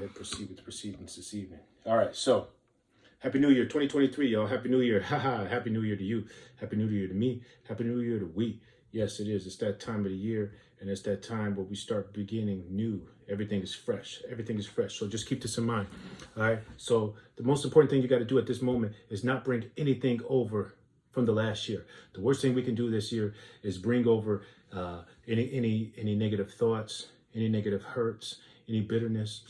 ahead and proceed with the proceedings this evening. All right, so Happy New Year 2023, y'all. Happy New Year. Haha, Happy New Year to you. Happy New Year to me. Happy New Year to we. Yes, it is. It's that time of the year, and it's that time where we start beginning new. Everything is fresh. Everything is fresh. So just keep this in mind. All right. So the most important thing you got to do at this moment is not bring anything over from the last year. The worst thing we can do this year is bring over any negative thoughts, any negative hurts, any bitterness,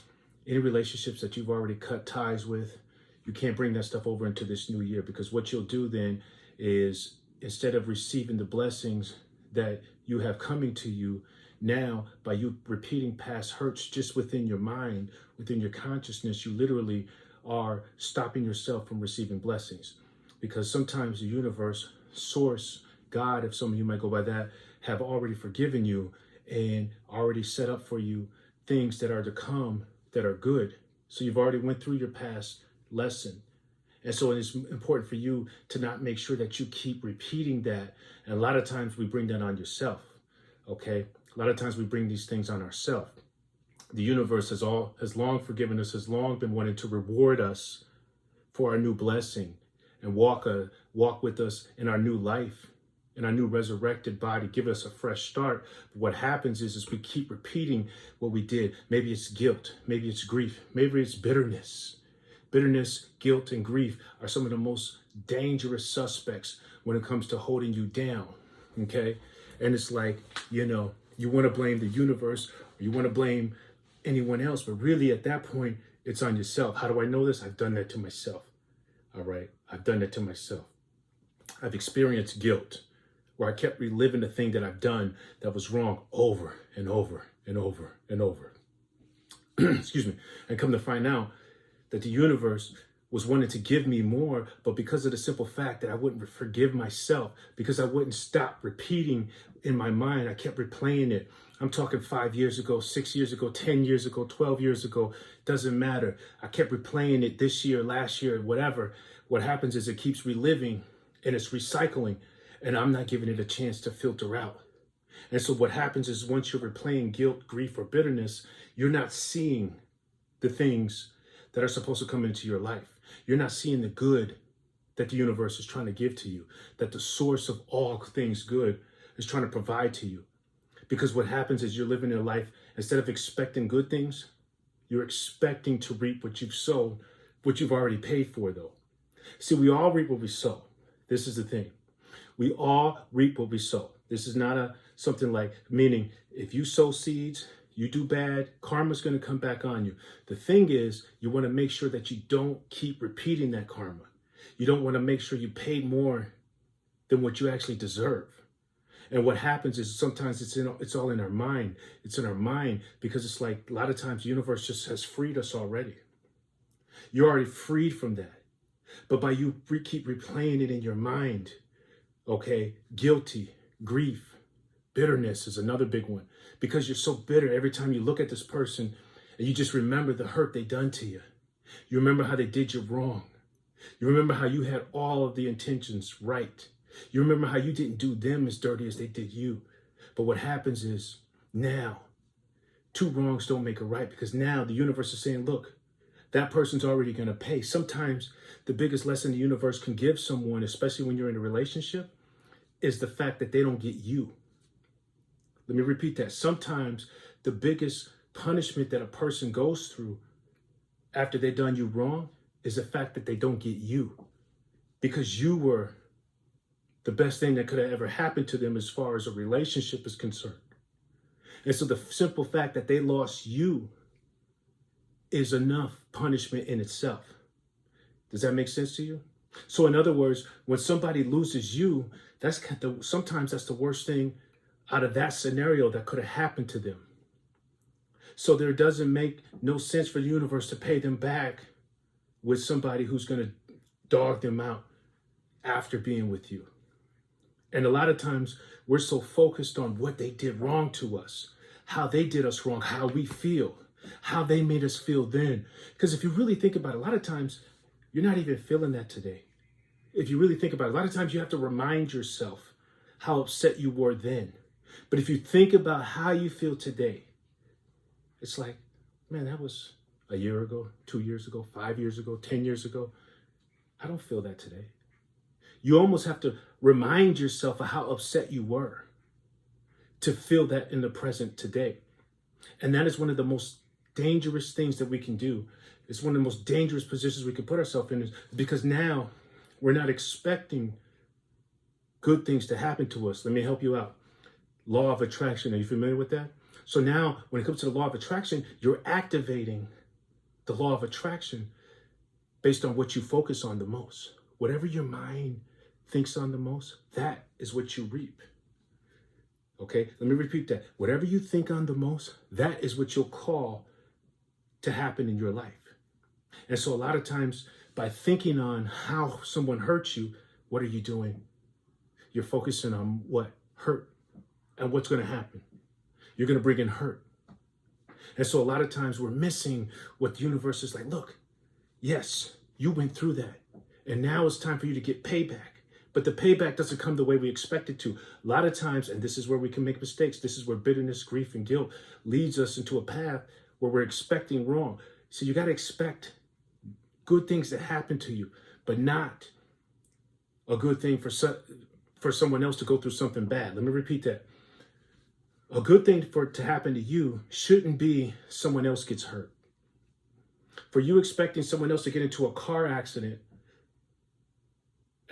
any relationships that you've already cut ties with. You can't bring that stuff over into this new year, because what you'll do then is, instead of receiving the blessings that you have coming to you now, by you repeating past hurts just within your mind, within your consciousness, you literally are stopping yourself from receiving blessings. Because sometimes the universe, source, God, if some of you might go by that, have already forgiven you and already set up for you things that are to come that are good. So you've already went through your past lesson. And so it's important for you to not make sure that you keep repeating that. And a lot of times we bring that on yourself. Okay. A lot of times we bring these things on ourselves. The universe has long forgiven us, has long been wanting to reward us for our new blessing and walk with us in our new life, in our new resurrected body, give us a fresh start. But what happens is we keep repeating what we did. Maybe it's guilt, maybe it's grief, maybe it's bitterness. Bitterness, guilt, and grief are some of the most dangerous suspects when it comes to holding you down, okay? And it's like, you want to blame the universe, or you want to blame anyone else, but really at that point, it's on yourself. How do I know this? I've done that to myself, all right? I've done that to myself. I've experienced guilt, where I kept reliving the thing that I've done that was wrong over and over and over and over. Excuse me. And come to find out that the universe was wanting to give me more, but because of the simple fact that I wouldn't forgive myself, because I wouldn't stop repeating in my mind, I kept replaying it. I'm talking 5 years ago, 6 years ago, 10 years ago, 12 years ago, doesn't matter. I kept replaying it this year, last year, whatever. What happens is it keeps reliving and it's recycling, and I'm not giving it a chance to filter out. And so what happens is, once you're replaying guilt, grief, or bitterness, you're not seeing the things that are supposed to come into your life. You're not seeing the good that the universe is trying to give to you, that the source of all things good is trying to provide to you. Because what happens is, you're living your life, instead of expecting good things, you're expecting to reap what you've sown, what you've already paid for, though. See, we all reap what we sow. This is the thing. We all reap what we sow. This is not something like, meaning if you sow seeds, you do bad, karma's going to come back on you. The thing is, you want to make sure that you don't keep repeating that karma. You don't want to make sure you pay more than what you actually deserve. And what happens is, sometimes it's all in our mind. It's in our mind, because it's like, a lot of times the universe just has freed us already. You're already freed from that. But by you keep replaying it in your mind, okay, guilty, grief, bitterness is another big one, because you're so bitter every time you look at this person and you just remember the hurt they done to you. You remember how they did you wrong. You remember how you had all of the intentions right. You remember how you didn't do them as dirty as they did you. But what happens is, now, two wrongs don't make a right, because now the universe is saying, look, that person's already going to pay. Sometimes the biggest lesson the universe can give someone, especially when you're in a relationship, is the fact that they don't get you. Let me repeat that. Sometimes the biggest punishment that a person goes through after they've done you wrong is the fact that they don't get you, because you were the best thing that could have ever happened to them as far as a relationship is concerned. And so the simple fact that they lost you is enough punishment in itself. Does that make sense to you? So in other words, when somebody loses you, sometimes that's the worst thing out of that scenario that could have happened to them. So there doesn't make no sense for the universe to pay them back with somebody who's going to dog them out after being with you. And a lot of times we're so focused on what they did wrong to us, how they did us wrong, how we feel, how they made us feel then. Because if you really think about it, a lot of times you're not even feeling that today. If you really think about it, a lot of times you have to remind yourself how upset you were then. But if you think about how you feel today, it's like, man, that was a year ago, 2 years ago, 5 years ago, 10 years ago. I don't feel that today. You almost have to remind yourself of how upset you were to feel that in the present today. And that is one of the most dangerous things that we can do. It's one of the most dangerous positions we can put ourselves in, is because now we're not expecting good things to happen to us. Let me help you out. Law of attraction. Are you familiar with that? So now when it comes to the law of attraction, you're activating the law of attraction based on what you focus on the most. Whatever your mind thinks on the most, that is what you reap. Okay, let me repeat that. Whatever you think on the most, that is what you'll call to happen in your life. And so a lot of times by thinking on how someone hurts you, what are you doing? You're focusing on what? Hurt. And what's going to happen? You're going to bring in hurt. And so a lot of times we're missing what the universe is like. Look, yes, you went through that. And now it's time for you to get payback. But the payback doesn't come the way we expect it to. A lot of times, and this is where we can make mistakes. This is where bitterness, grief, and guilt leads us into a path where we're expecting wrong. So you got to expect good things to happen to you, but not a good thing for someone else to go through something bad. Let me repeat that. A good thing for it to happen to you shouldn't be someone else gets hurt. For you expecting someone else to get into a car accident,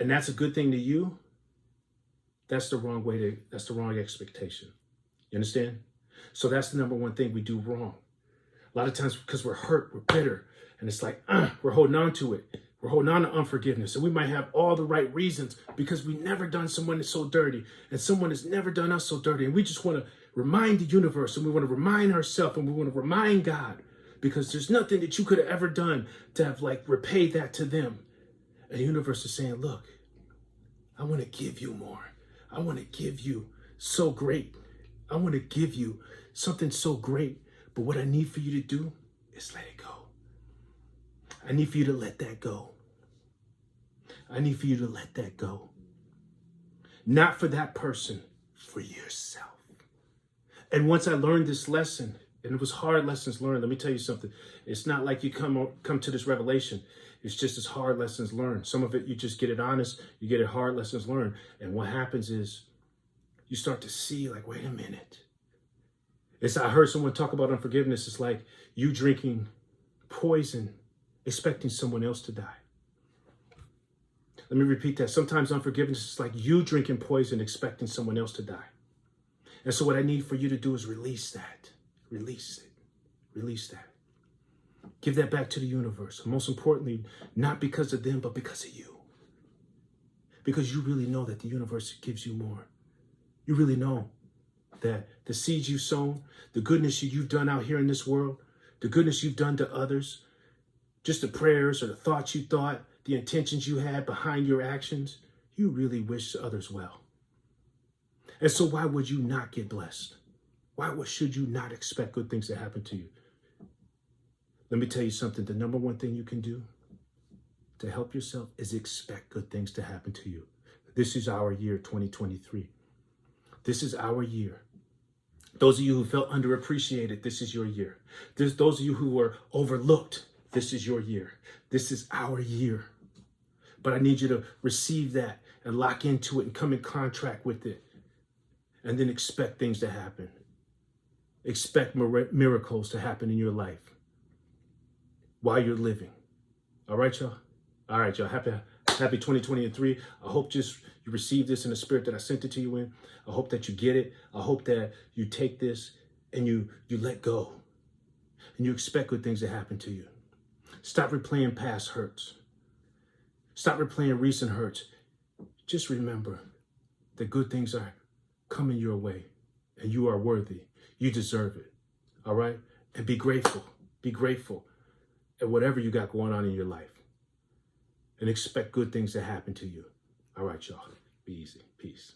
and that's a good thing to you, that's the wrong expectation. You understand? So that's the number one thing we do wrong. A lot of times because we're hurt, we're bitter, and it's like, we're holding on to it. We're holding on to unforgiveness. And we might have all the right reasons because we never done someone that's so dirty, and someone has never done us so dirty. And we just want to remind the universe, and we want to remind ourselves, and we want to remind God, because there's nothing that you could have ever done to have repaid that to them. And the universe is saying, look, I want to give you more. I want to give you so great. I want to give you something so great. But what I need for you to do is let it go. I need for you to let that go. I need for you to let that go. Not for that person, for yourself. And once I learned this lesson, and it was hard lessons learned, let me tell you something. It's not like you come to this revelation. It's just as hard lessons learned. Some of it, you just get it honest. You get it hard lessons learned. And what happens is you start to see, wait a minute. I heard someone talk about unforgiveness. It's like you drinking poison, expecting someone else to die. Let me repeat that. Sometimes unforgiveness is like you drinking poison, expecting someone else to die. And so what I need for you to do is release that. Release it. Release that. Give that back to the universe. Most importantly, not because of them, but because of you. Because you really know that the universe gives you more. You really know that the seeds you've sown, the goodness you've done out here in this world, the goodness you've done to others, just the prayers or the thoughts you thought, the intentions you had behind your actions, you really wish others well. And so why would you not get blessed? Why should you not expect good things to happen to you? Let me tell you something. The number one thing you can do to help yourself is expect good things to happen to you. This is our year, 2023. This is our year. Those of you who felt underappreciated, this is your year. Those of you who were overlooked, this is your year. This is our year. But I need you to receive that and lock into it and come in contract with it. And then expect things to happen. Expect miracles to happen in your life while you're living. All right, y'all? All right, y'all. Happy 2023. I hope you receive this in the spirit that I sent it to you in. I hope that you get it. I hope that you take this and you let go. And you expect good things to happen to you. Stop replaying past hurts. Stop replaying recent hurts. Just remember that good things are coming your way and you are worthy. You deserve it. All right? And be grateful. Be grateful at whatever you got going on in your life. And expect good things to happen to you. All right, y'all. Be easy. Peace.